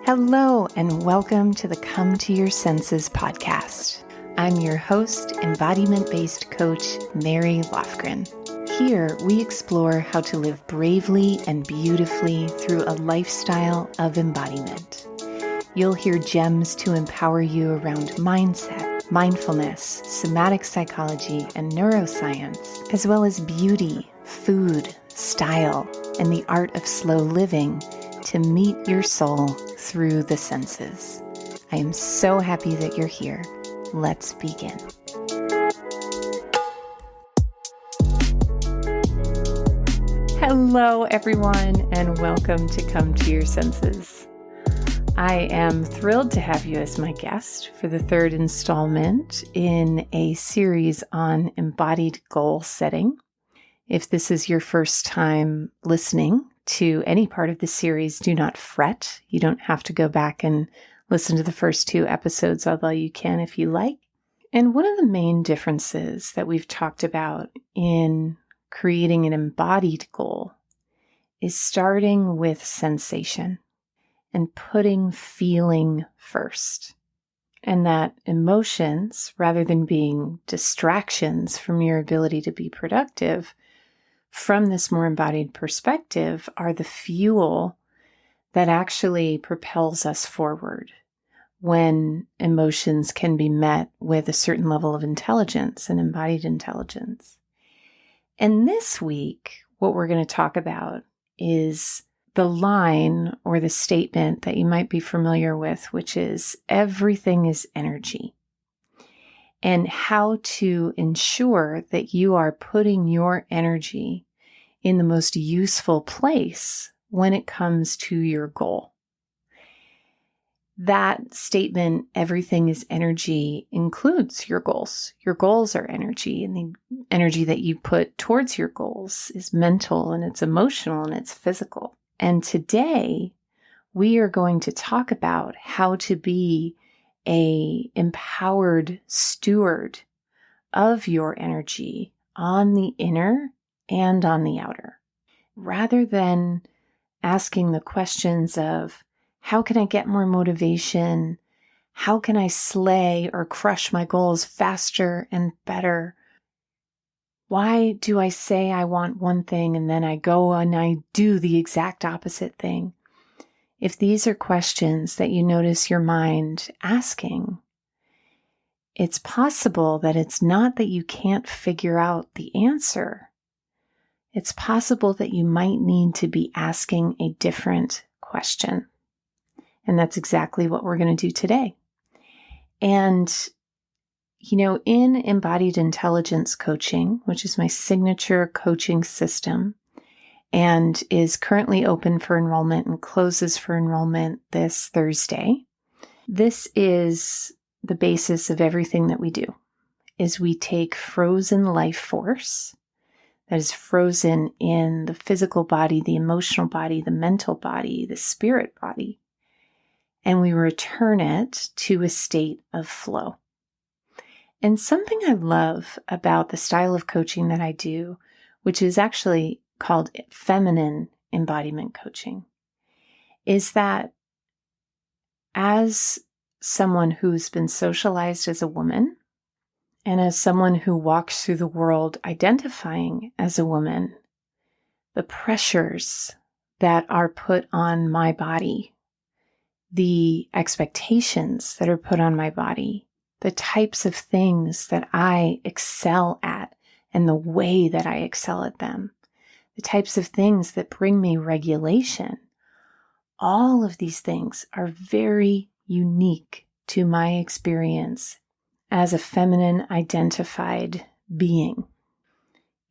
Hello, and welcome to the Come to Your Senses podcast. I'm your host, embodiment-based coach, Mary Lofgren. Here, we explore how to live bravely and beautifully through a lifestyle of embodiment. You'll hear gems to empower you around mindset, mindfulness, somatic psychology, and neuroscience, as well as beauty, food, style, and the art of slow living to meet your soul through the senses. I am so happy that you're here. Let's begin. Hello, everyone, and welcome to Come to Your Senses. I am thrilled to have you as my guest for the third installment in a series on embodied goal setting. If this is your first time listening to any part of the series, do not fret. You don't have to go back and listen to the first two episodes, although you can if you like. And one of the main differences that we've talked about in creating an embodied goal is starting with sensation and putting feeling first. And that emotions, rather than being distractions from your ability to be productive, from this more embodied perspective, are the fuel that actually propels us forward when emotions can be met with a certain level of intelligence and embodied intelligence. And this week, what we're going to talk about is the line or the statement that you might be familiar with, which is everything is energy, and how to ensure that you are putting your energy in the most useful place when it comes to your goal. That statement, everything is energy, includes your goals. Your goals are energy, and the energy that you put towards your goals is mental, and it's emotional, and it's physical. And today, we are going to talk about how to be an empowered steward of your energy on the inner and on the outer, rather than asking the questions of, how can I get more motivation? How can I slay or crush my goals faster and better? Why do I say I want one thing and then I go and I do the exact opposite thing? If these are questions that you notice your mind asking, it's possible that it's not that you can't figure out the answer. It's possible that you might need to be asking a different question. And that's exactly what we're going to do today. And in embodied intelligence coaching, which is my signature coaching system and is currently open for enrollment and closes for enrollment this Thursday, this is the basis of everything that we do, is we take frozen life force that is frozen in the physical body, the emotional body, the mental body, the spirit body, and we return it to a state of flow. And something I love about the style of coaching that I do, which is actually called feminine embodiment coaching, is that as someone who's been socialized as a woman, and as someone who walks through the world identifying as a woman, the pressures that are put on my body, the expectations that are put on my body, the types of things that I excel at and the way that I excel at them, the types of things that bring me regulation, all of these things are very unique to my experience as a feminine identified being.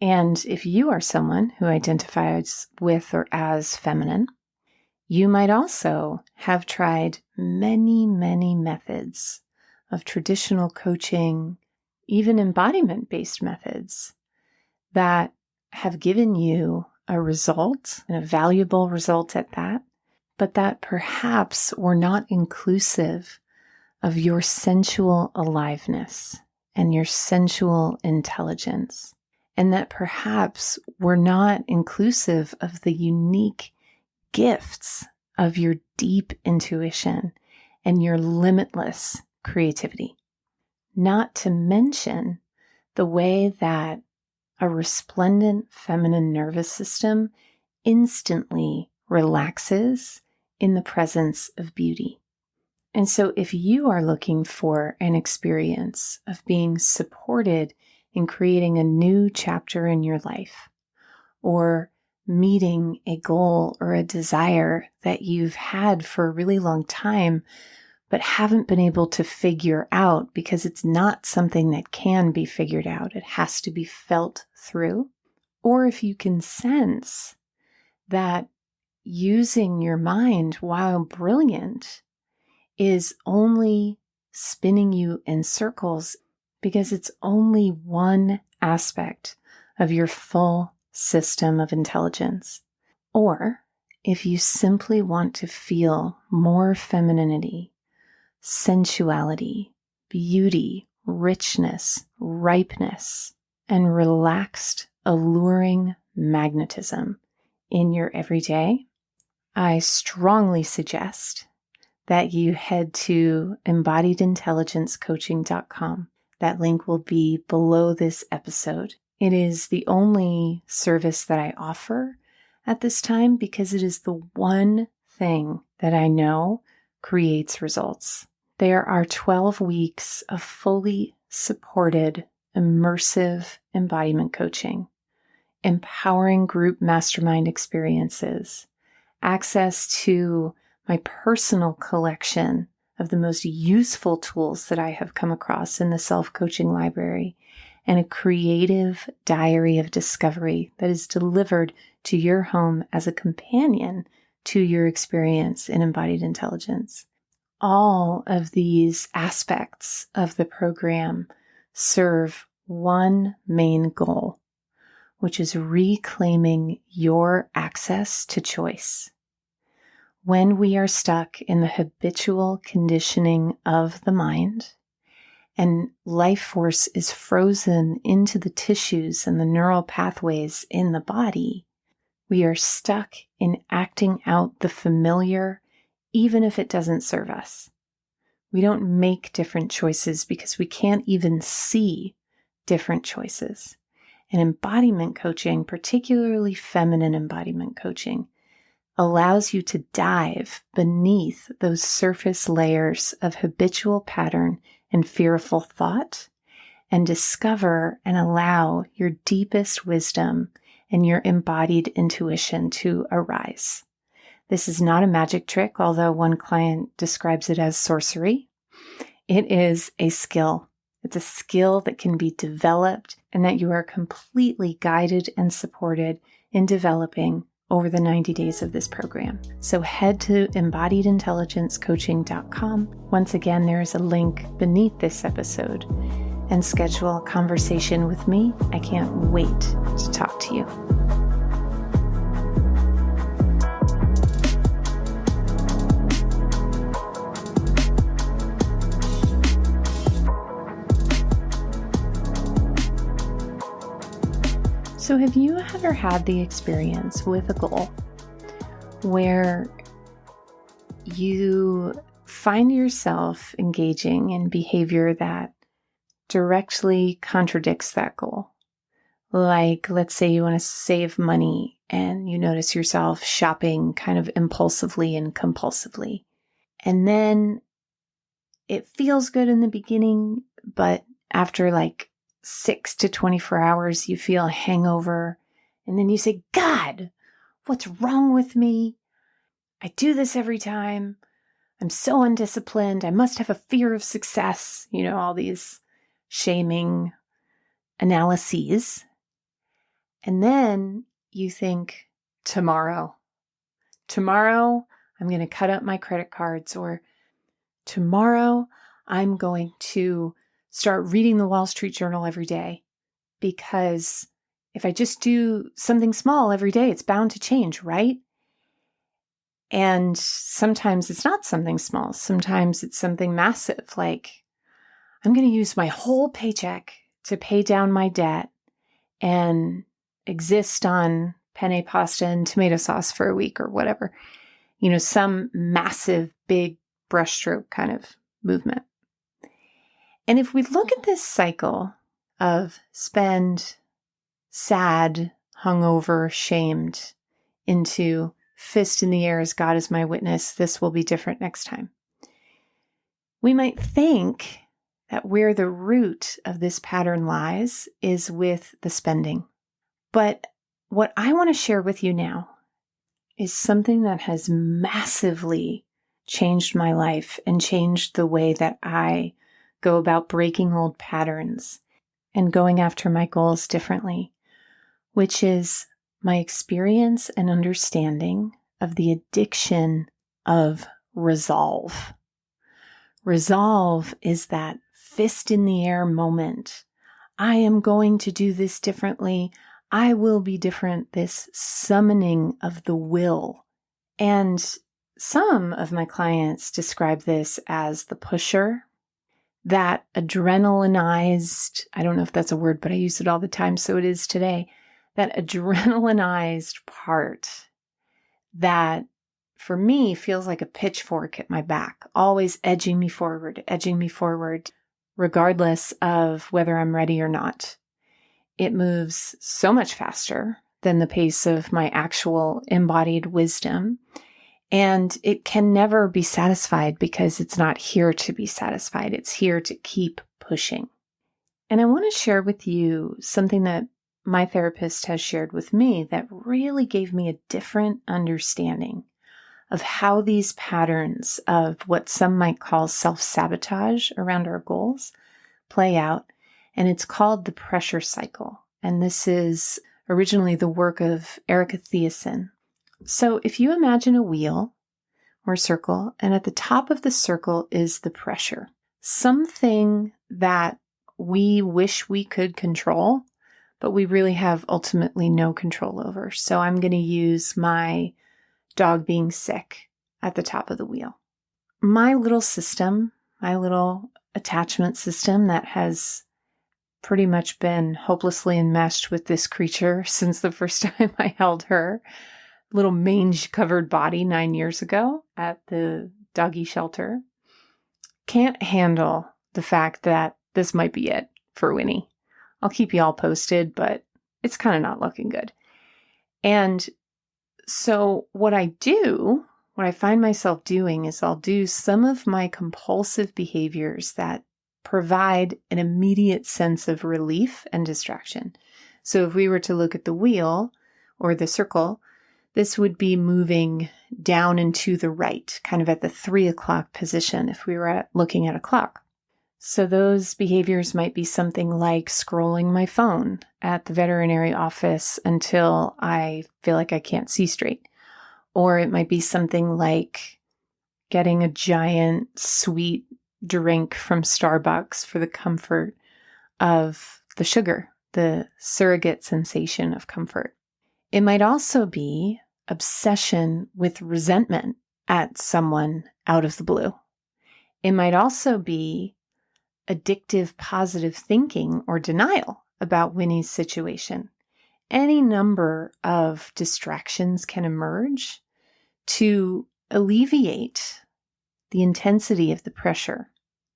And if you are someone who identifies with or as feminine, you might also have tried many, many methods of traditional coaching, even embodiment-based methods that have given you a result, and a valuable result at that, but that perhaps were not inclusive of your sensual aliveness and your sensual intelligence, and that perhaps were not inclusive of the unique gifts of your deep intuition and your limitless creativity. Not to mention the way that a resplendent feminine nervous system instantly relaxes in the presence of beauty. And so if you are looking for an experience of being supported in creating a new chapter in your life, or meeting a goal or a desire that you've had for a really long time, but haven't been able to figure out because it's not something that can be figured out. It has to be felt through. Or if you can sense that using your mind, while brilliant, is only spinning you in circles because it's only one aspect of your full system of intelligence. Or if you simply want to feel more femininity, sensuality, beauty, richness, ripeness, and relaxed, alluring magnetism in your everyday, I strongly suggest that you head to embodiedintelligencecoaching.com. That link will be below this episode. It is the only service that I offer at this time because it is the one thing that I know creates results. There are 12 weeks of fully supported, immersive embodiment coaching, empowering group mastermind experiences, access to my personal collection of the most useful tools that I have come across in the self-coaching library, and a creative diary of discovery that is delivered to your home as a companion to your experience in embodied intelligence. All of these aspects of the program serve one main goal, which is reclaiming your access to choice. When we are stuck in the habitual conditioning of the mind and life force is frozen into the tissues and the neural pathways in the body, we are stuck in acting out the familiar, even if it doesn't serve us. We don't make different choices because we can't even see different choices. And embodiment coaching, particularly feminine embodiment coaching, allows you to dive beneath those surface layers of habitual pattern and fearful thought and discover and allow your deepest wisdom and your embodied intuition to arise. This is not a magic trick, although one client describes it as sorcery. It is a skill. It's a skill that can be developed and that you are completely guided and supported in developing over the 90 days of this program. So head to embodiedintelligencecoaching.com. Once again, there is a link beneath this episode, and schedule a conversation with me. I can't wait to talk to you. So have you ever had the experience with a goal where you find yourself engaging in behavior that directly contradicts that goal? Like, let's say you want to save money and you notice yourself shopping kind of impulsively and compulsively. And then it feels good in the beginning, but after like 6 to 24 hours, you feel a hangover. And then you say, God, what's wrong with me? I do this every time. I'm so undisciplined. I must have a fear of success. You know, all these shaming analyses. And then you think, tomorrow I'm going to cut up my credit cards, or tomorrow I'm going to start reading the Wall Street Journal every day, because if I just do something small every day, it's bound to change, right? And sometimes it's not something small. Sometimes it's something massive, like I'm going to use my whole paycheck to pay down my debt and exist on penne pasta and tomato sauce for a week or whatever. some massive, big brushstroke kind of movement. And if we look at this cycle of spend, sad, hungover, shamed, into fist in the air as God is my witness, this will be different next time, we might think that where the root of this pattern lies is with the spending. But what I want to share with you now is something that has massively changed my life and changed the way that I go about breaking old patterns and going after my goals differently, which is my experience and understanding of the addiction of resolve. Resolve is that fist in the air moment. I am going to do this differently. I will be different. This summoning of the will. And some of my clients describe this as the pusher, that adrenalinized, I don't know if that's a word, but I use it all the time, so it is today, that adrenalinized part that for me feels like a pitchfork at my back, always edging me forward, regardless of whether I'm ready or not. It moves so much faster than the pace of my actual embodied wisdom. And it can never be satisfied because it's not here to be satisfied. It's here to keep pushing. And I want to share with you something that my therapist has shared with me that really gave me a different understanding of how these patterns of what some might call self-sabotage around our goals play out. And it's called the pressure cycle. And this is originally the work of Erica Thiessen. So if you imagine a wheel or a circle, and at the top of the circle is the pressure, something that we wish we could control, but we really have ultimately no control over. So I'm going to use my dog being sick at the top of the wheel. My little system, my little attachment system that has pretty much been hopelessly enmeshed with this creature since the first time I held her little mange-covered body 9 years ago at the doggy shelter, can't handle the fact that this might be it for Winnie. I'll keep you all posted, but it's kind of not looking good. And so what I find myself doing is I'll do some of my compulsive behaviors that provide an immediate sense of relief and distraction. So if we were to look at the wheel or the circle, this would be moving down and to the right, kind of at the 3 o'clock position if we were looking at a clock. So those behaviors might be something like scrolling my phone at the veterinary office until I feel like I can't see straight. Or it might be something like getting a giant sweet drink from Starbucks for the comfort of the sugar, the surrogate sensation of comfort. It might also be obsession with resentment at someone out of the blue. It might also be addictive positive thinking or denial about Winnie's situation. Any number of distractions can emerge to alleviate the intensity of the pressure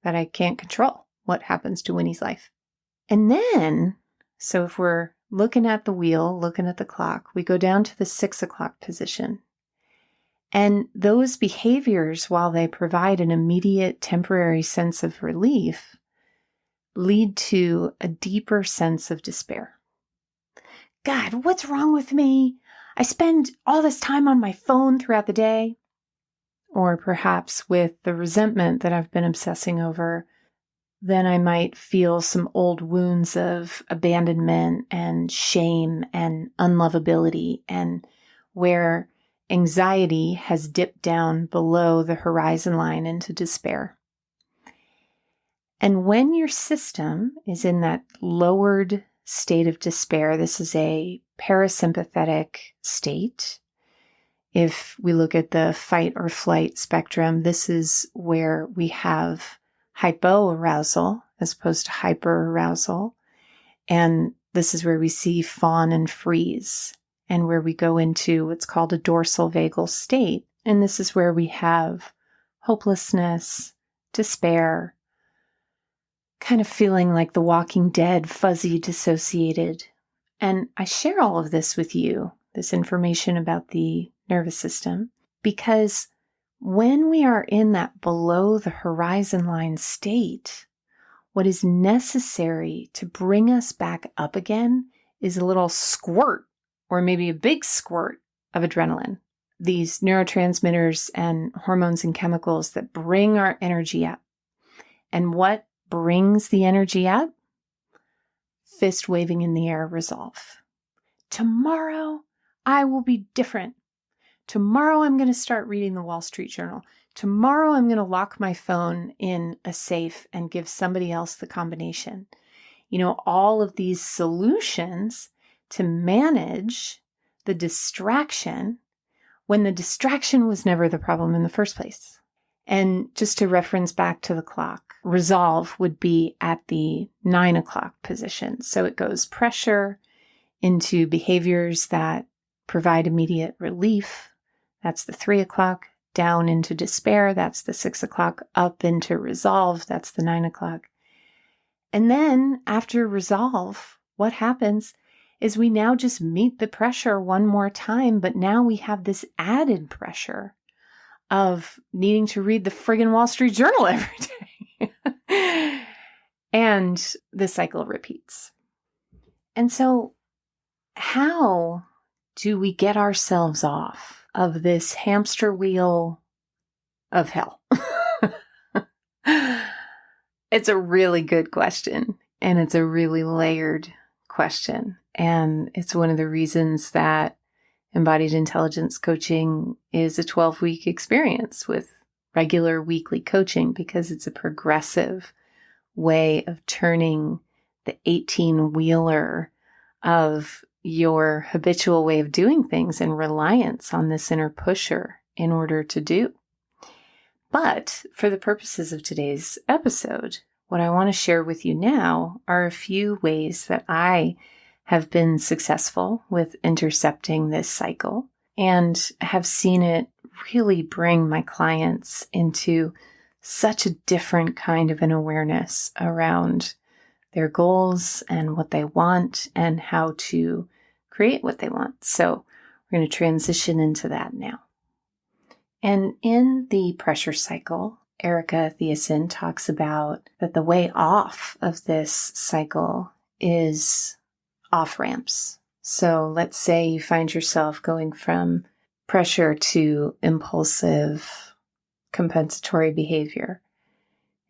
that I can't control what happens to Winnie's life. And then, so if we're looking at the wheel, looking at the clock, we go down to the 6 o'clock position. And those behaviors, while they provide an immediate temporary sense of relief, lead to a deeper sense of despair. God, what's wrong with me? I spend all this time on my phone throughout the day. Or perhaps with the resentment that I've been obsessing over, then I might feel some old wounds of abandonment and shame and unlovability, and where anxiety has dipped down below the horizon line into despair. And when your system is in that lowered state of despair, this is a parasympathetic state. If we look at the fight or flight spectrum, this is where we have hypoarousal as opposed to hyperarousal. And this is where we see fawn and freeze, and where we go into what's called a dorsal vagal state. And this is where we have hopelessness, despair, kind of feeling like the Walking Dead, fuzzy, dissociated. And I share all of this with you, this information about the nervous system, because when we are in that below the horizon line state, what is necessary to bring us back up again is a little squirt, or maybe a big squirt of adrenaline. These neurotransmitters and hormones and chemicals that bring our energy up. And what brings the energy up? Fist waving in the air, resolve. Tomorrow, I will be different. Tomorrow, I'm going to start reading the Wall Street Journal. Tomorrow, I'm going to lock my phone in a safe and give somebody else the combination. All of these solutions to manage the distraction when the distraction was never the problem in the first place. And just to reference back to the clock, resolve would be at the 9 o'clock position. So it goes pressure into behaviors that provide immediate relief. That's the 3 o'clock. Down into despair. That's the 6 o'clock. Up into resolve. That's the 9 o'clock. And then after resolve, what happens is we now just meet the pressure one more time, but now we have this added pressure of needing to read the friggin' Wall Street Journal every day. And the cycle repeats. And so how do we get ourselves off of this hamster wheel of hell? It's a really good question, and it's a really layered question. And it's one of the reasons that Embodied Intelligence Coaching is a 12-week experience with regular weekly coaching, because it's a progressive way of turning the 18-wheeler of your habitual way of doing things and reliance on this inner pusher in order to do. But for the purposes of today's episode, what I want to share with you now are a few ways that I have been successful with intercepting this cycle and have seen it really bring my clients into such a different kind of an awareness around their goals and what they want and how to create what they want. So we're going to transition into that now. And in the pressure cycle, Erica Thiessen talks about that the way off of this cycle is off ramps. So let's say you find yourself going from pressure to impulsive compensatory behavior.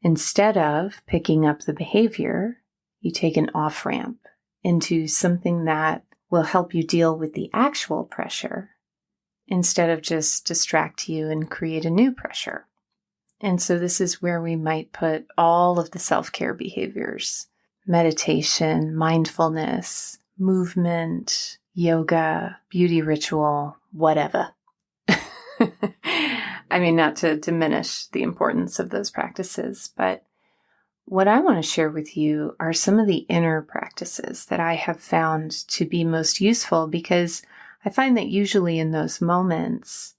Instead of picking up the behavior, you take an off ramp into something that will help you deal with the actual pressure instead of just distract you and create a new pressure. And so this is where we might put all of the self-care behaviors: meditation, mindfulness, movement, yoga, beauty ritual, whatever. I mean, not to diminish the importance of those practices, but what I want to share with you are some of the inner practices that I have found to be most useful, because I find that usually in those moments,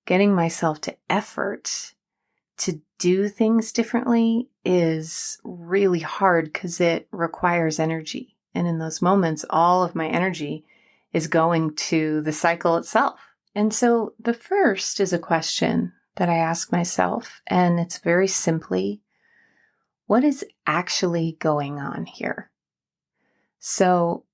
getting myself to effort to do things differently is really hard because it requires energy. And in those moments, all of my energy is going to the cycle itself. And so the first is a question that I ask myself, and it's very simply, what is actually going on here? So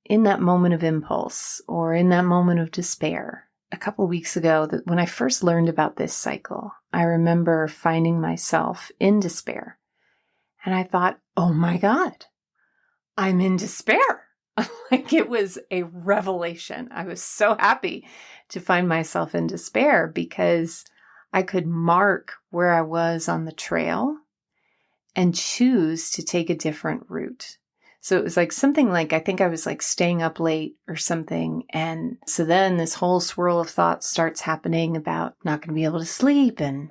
in that moment of impulse or in that moment of despair, a couple of weeks ago, that when I first learned about this cycle, I remember finding myself in despair. And I thought, oh my God, I'm in despair. Like, it was a revelation. I was so happy to find myself in despair because I could mark where I was on the trail and choose to take a different route. So it was like something like, I think I was like staying up late or something. And so then this whole swirl of thoughts starts happening about not going to be able to sleep and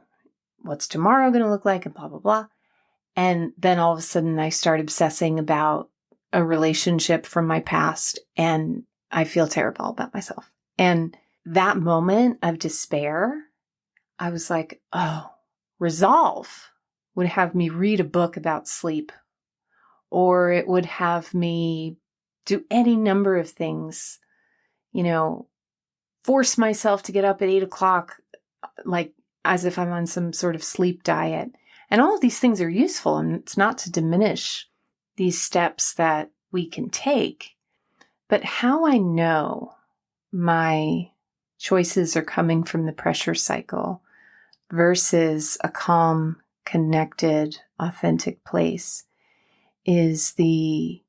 what's tomorrow going to look like and blah, blah, blah. And then all of a sudden I start obsessing about a relationship from my past and I feel terrible about myself. And that moment of despair I was like, oh, resolve would have me read a book about sleep, or it would have me do any number of things, force myself to get up at 8 o'clock, like as if I'm on some sort of sleep diet. And all of these things are useful, and it's not to diminish these steps that we can take. But how I know my choices are coming from the pressure cycle versus a calm, connected, authentic place is the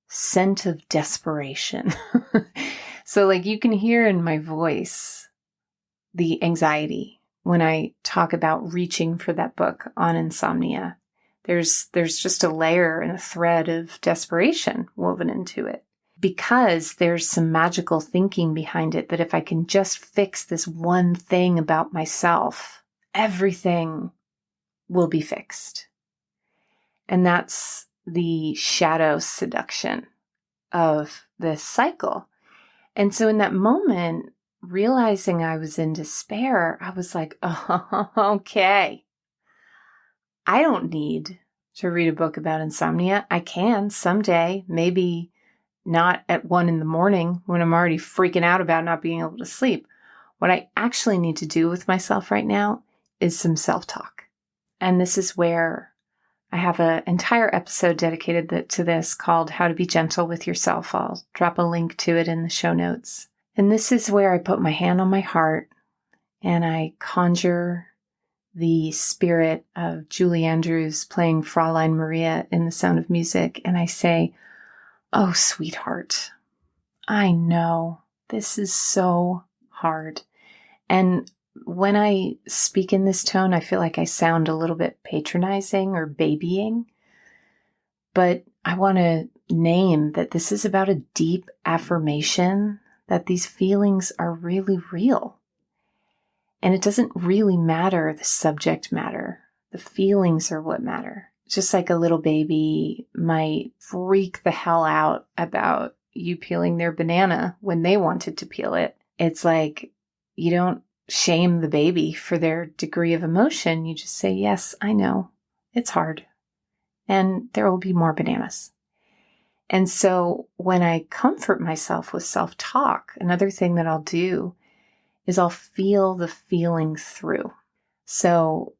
scent of desperation. So like you can hear in my voice the anxiety when I talk about reaching for that book on insomnia. There's just a layer and a thread of desperation woven into it, because there's some magical thinking behind it that if I can just fix this one thing about myself, everything will be fixed. And that's the shadow seduction of this cycle. And so in that moment, realizing I was in despair, I was like, oh, okay. I don't need to read a book about insomnia. I can someday, maybe not at 1 a.m. when I'm already freaking out about not being able to sleep. What I actually need to do with myself right now is some self-talk. And this is where I have an entire episode dedicated to this called How to Be Gentle with Yourself. I'll drop a link to it in the show notes. And this is where I put my hand on my heart and I conjure the spirit of Julie Andrews playing Fraulein Maria in The Sound of Music. And I say, oh, sweetheart, I know this is so hard. And when I speak in this tone, I feel like I sound a little bit patronizing or babying. But I want to name that this is about a deep affirmation that these feelings are really real. And it doesn't really matter the subject matter. The feelings are what matter. Just like a little baby might freak the hell out about you peeling their banana when they wanted to peel it. It's like you don't shame the baby for their degree of emotion. You just say, yes, I know. It's hard. And there will be more bananas. And so when I comfort myself with self-talk, another thing that I'll do is I'll feel the feeling through. So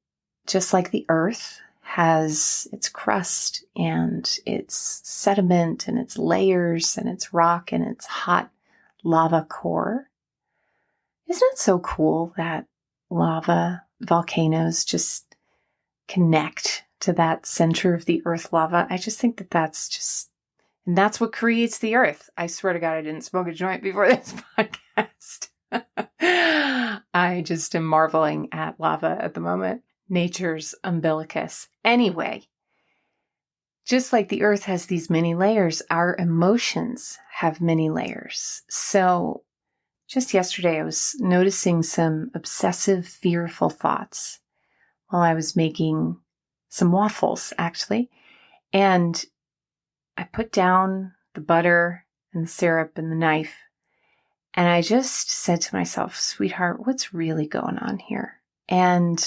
just like the earth has its crust and its sediment and its layers and its rock and its hot lava core, isn't it so cool that volcanoes just connect to that center of the earth lava? I just think that and that's what creates the earth. I swear to God, I didn't smoke a joint before this podcast. I just am marveling at lava at the moment. Nature's umbilicus. Anyway, just like the earth has these many layers, our emotions have many layers. So just yesterday, I was noticing some obsessive, fearful thoughts while I was making some waffles, actually. And I put down the butter and the syrup and the knife. And I just said to myself, sweetheart, what's really going on here? And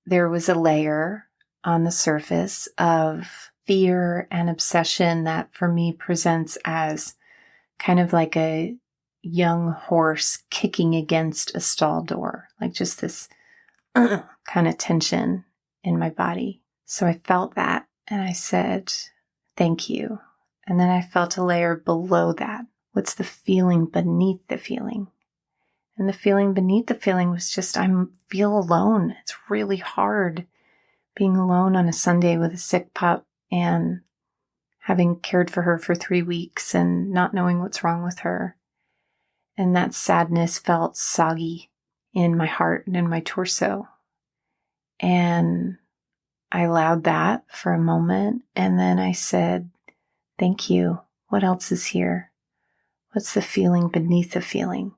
there was a layer on the surface of fear and obsession that for me presents as kind of like a young horse kicking against a stall door, like just this kind of tension in my body. So I felt that and I said, thank you. And then I felt a layer below that. What's the feeling beneath the feeling? And the feeling beneath the feeling was just, I feel alone. It's really hard being alone on a Sunday with a sick pup and having cared for her for 3 weeks and not knowing what's wrong with her. And that sadness felt soggy in my heart and in my torso. And I allowed that for a moment. And then I said, thank you. What else is here? What's the feeling beneath the feeling?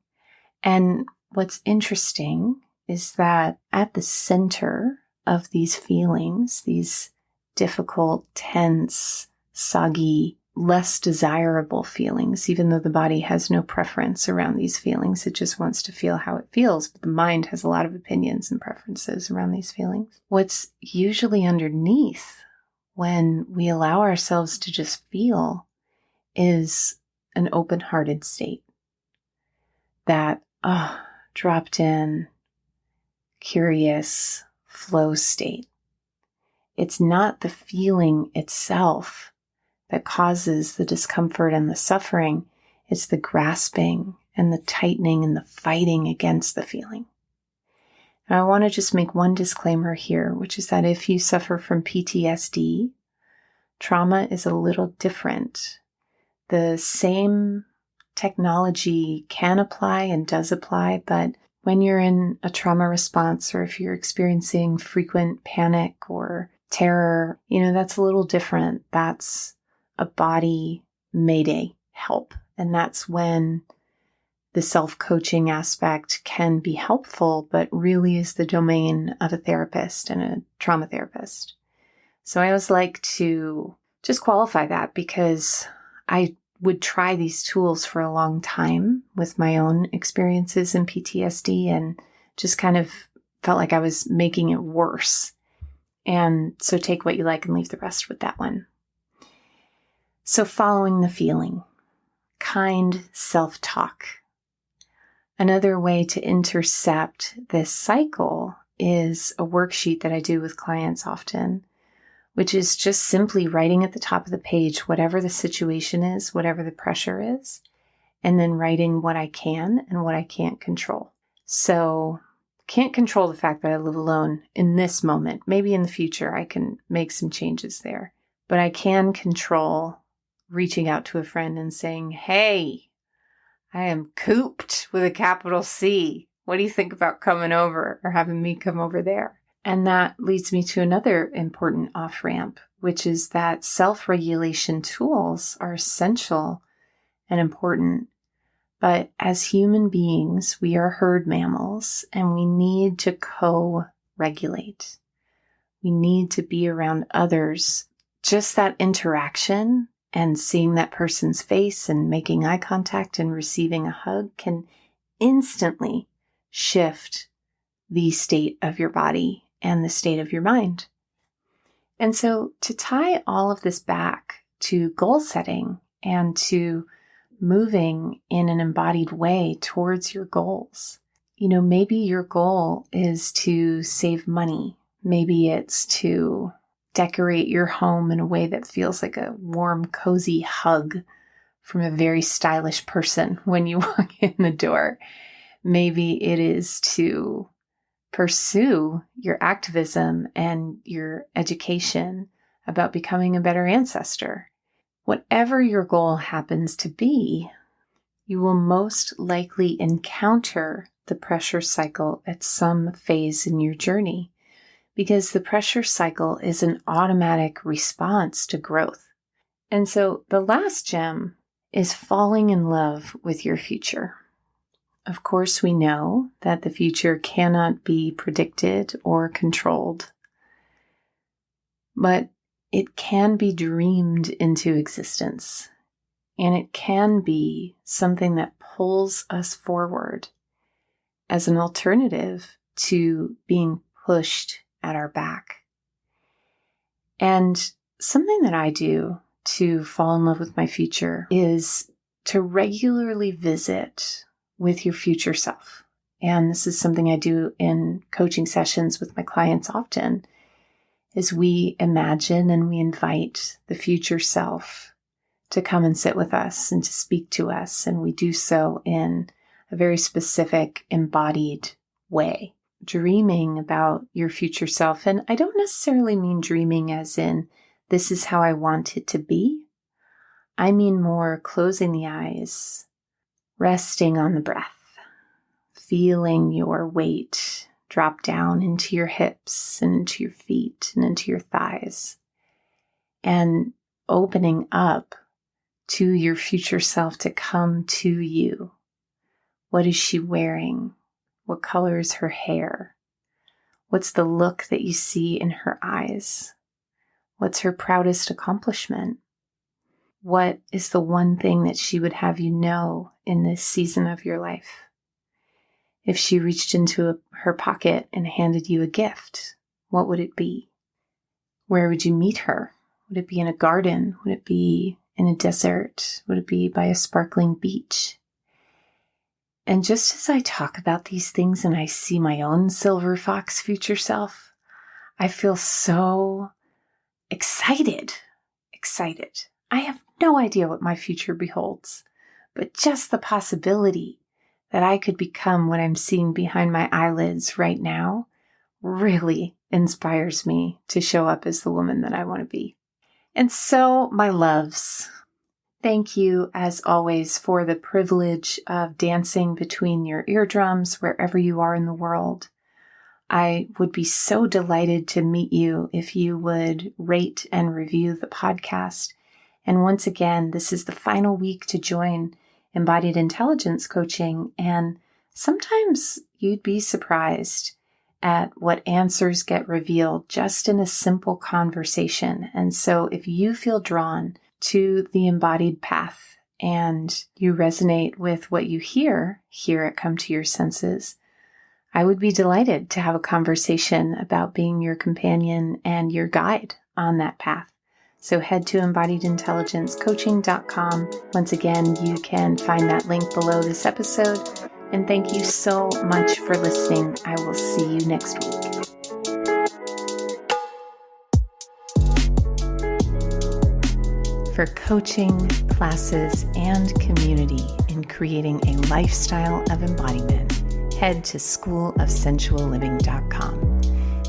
And what's interesting is that at the center of these feelings, these difficult, tense, soggy, less desirable feelings, even though the body has no preference around these feelings. It just wants to feel how it feels, but the mind has a lot of opinions and preferences around these feelings. What's usually underneath when we allow ourselves to just feel is an open-hearted state. That dropped in, curious flow state. It's not the feeling itself that causes the discomfort and the suffering. It's the grasping and the tightening and the fighting against the feeling. Now, I want to just make one disclaimer here, which is that if you suffer from PTSD, trauma is a little different. The same technology can apply and does apply, but when you're in a trauma response, or if you're experiencing frequent panic or terror, that's a little different. That's a body mayday help. And that's when the self-coaching aspect can be helpful, but really is the domain of a therapist and a trauma therapist. So I always like to just qualify that, because I would try these tools for a long time with my own experiences in PTSD and just kind of felt like I was making it worse. And so take what you like and leave the rest with that one. So following the feeling, kind self-talk. Another way to intercept this cycle is a worksheet that I do with clients often, which is just simply writing at the top of the page whatever the situation is, whatever the pressure is, and then writing what I can and what I can't control. So can't control the fact that I live alone in this moment. Maybe in the future I can make some changes there, but I can control reaching out to a friend and saying, hey, I am cooped with a capital C. What do you think about coming over or having me come over there? And that leads me to another important off-ramp, which is that self-regulation tools are essential and important. But as human beings, we are herd mammals and we need to co-regulate. We need to be around others. Just that interaction and seeing that person's face and making eye contact and receiving a hug can instantly shift the state of your body and the state of your mind. And so to tie all of this back to goal setting and to moving in an embodied way towards your goals, maybe your goal is to save money. Maybe it's to decorate your home in a way that feels like a warm, cozy hug from a very stylish person when you walk in the door. Maybe it is to pursue your activism and your education about becoming a better ancestor. Whatever your goal happens to be, you will most likely encounter the pressure cycle at some phase in your journey, because the pressure cycle is an automatic response to growth. And so the last gem is falling in love with your future. Of course, we know that the future cannot be predicted or controlled, but it can be dreamed into existence, and it can be something that pulls us forward as an alternative to being pushed at our back. And something that I do to fall in love with my future is to regularly visit with your future self. And this is something I do in coaching sessions with my clients often, is we imagine and we invite the future self to come and sit with us and to speak to us. And we do so in a very specific, embodied way, dreaming about your future self. And I don't necessarily mean dreaming as in, this is how I want it to be. I mean more closing the eyes, resting on the breath, feeling your weight drop down into your hips and into your feet and into your thighs, and opening up to your future self to come to you. What is she wearing? What color is her hair? What's the look that you see in her eyes? What's her proudest accomplishment? What is the one thing that she would have you know in this season of your life? If she reached into her pocket and handed you a gift, what would it be? Where would you meet her? Would it be in a garden? Would it be in a desert? Would it be by a sparkling beach? And just as I talk about these things and I see my own silver fox future self, I feel so excited. I have no idea what my future beholds, but just the possibility that I could become what I'm seeing behind my eyelids right now really inspires me to show up as the woman that I want to be. And so, my loves, thank you as always for the privilege of dancing between your eardrums wherever you are in the world. I would be so delighted to meet you if you would rate and review the podcast. And once again, this is the final week to join Embodied Intelligence Coaching. And sometimes you'd be surprised at what answers get revealed just in a simple conversation. And so if you feel drawn to the embodied path and you resonate with what you hear at Come to Your Senses, I would be delighted to have a conversation about being your companion and your guide on that path. So head to embodiedintelligencecoaching.com. Once again, you can find that link below this episode. And thank you so much for listening. I will see you next week. For coaching, classes, and community in creating a lifestyle of embodiment, head to schoolofsensualliving.com.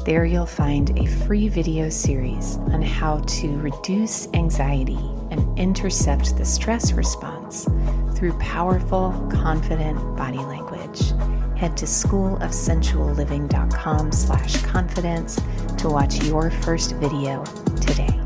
There you'll find a free video series on how to reduce anxiety and intercept the stress response through powerful, confident body language. Head to schoolofsensualliving.com/confidence to watch your first video today.